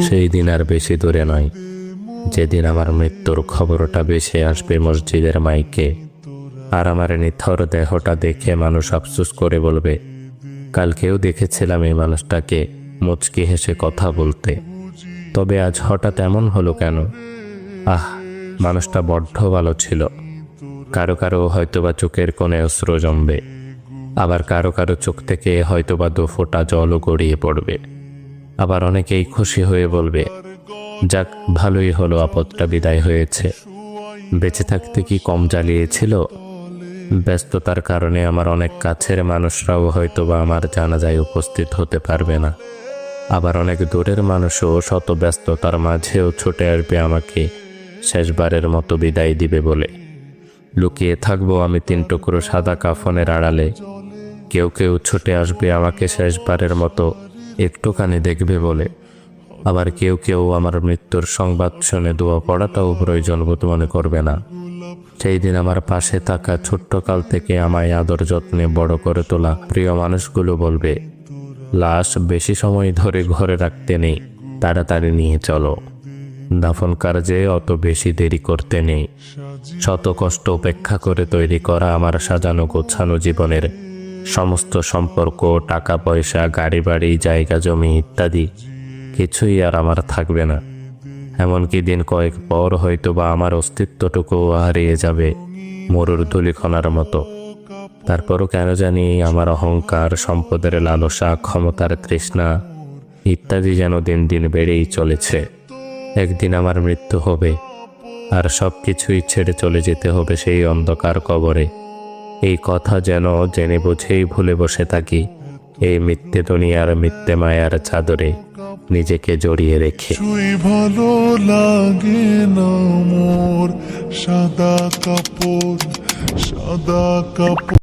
সেই দিন আর বেশি দূরে নয়, যেদিন আমার মৃত্যুর খবরটা ভেসে আসবে মসজিদের মাইকে, আর আমার নিথর দেহটা দেখে মানুষ আফসোস করে বলবে, কালকেও দেখেছিলাম এই মানুষটাকে মুচকি হেসে কথা বলতে, তবে আজ হঠাৎ এমন হলো কেন? মানুষটা বড্ড ভালো ছিল। কারো কারো হয়তোবা চোখের কোণে অশ্রু জমবে, আবার কারো কারো চোখ থেকে হয়তোবা 2 ফোঁটা জলও গড়িয়ে পড়বে। আবার অনেকেই খুশি হয়ে বলবে, যাক, ভালোই হলো, আপদটা বিদায় হয়েছে। বেঁচে থাকতে কি কম জ্বালিয়েছিল? ব্যস্ততার কারণে আমার অনেক কাছের মানুষরাও হয়তোবা আমার জানাজায় উপস্থিত হতে পারবে না। আবার অনেক দূরের মানুষও শত ব্যস্ততার মাঝেও ছুটে আসবে আমাকে শেষবারের মতো বিদায় দিবে বলে। লুকিয়ে থাকবো আমি 3 টুকরো সাদা কাফনের আড়ালে। কেউ কেউ ছুটে আসবে আমাকে শেষবারের মতো একটুখানি দেখবে বলে। আবার কেউ কেউ আমার মৃত্যুর সংবাদ শুনে দোয়া পড়াটাও প্রয়োজন বোধ মনে করবে না। সেই দিন আমার পাশে থাকা ছোট্টকাল থেকে আমায় আদর যত্নে বড় করে তোলা প্রিয় মানুষগুলো বলবে, লাশ বেশি সময় ধরে ঘরে রাখতে নেই, তাড়াতাড়ি নিয়ে চলো। দাফন কার্যে অত বেশি দেরি করতে নেই। শত কষ্ট উপেক্ষা করে তৈরি করা আমার সাজানো গোছানো জীবনের সমস্ত সম্পর্ক, টাকা পয়সা, গাড়ি বাড়ি, জায়গা জমি ইত্যাদি কিছুই আর আমার থাকবে না। এমনকি দিন কয়েক পর হয়তোবা আমার অস্তিত্বটুকুও হারিয়ে যাবে মরুর ধূলিকণার মতো। তারপরও কেন জানি আমার অহংকার, সম্পদের লালসা, ক্ষমতার তৃষ্ণা ইত্যাদি যেন দিন দিন বেড়েই চলেছে। একদিন আমার মৃত্যু হবে, আর সব কিছুই ছেড়ে চলে যেতে হবে সেই অন্ধকার কবরে। এই কথা যেন জেনে বুঝেই ভুলে বসে থাকি এই মিথ্যে দুনিয়ার মিথ্যে মায়ার চাদরে নিজেকে জড়িয়ে রেখে। ভালো লাগে না মোর সাদা কাপড়, সাদা কাপড়।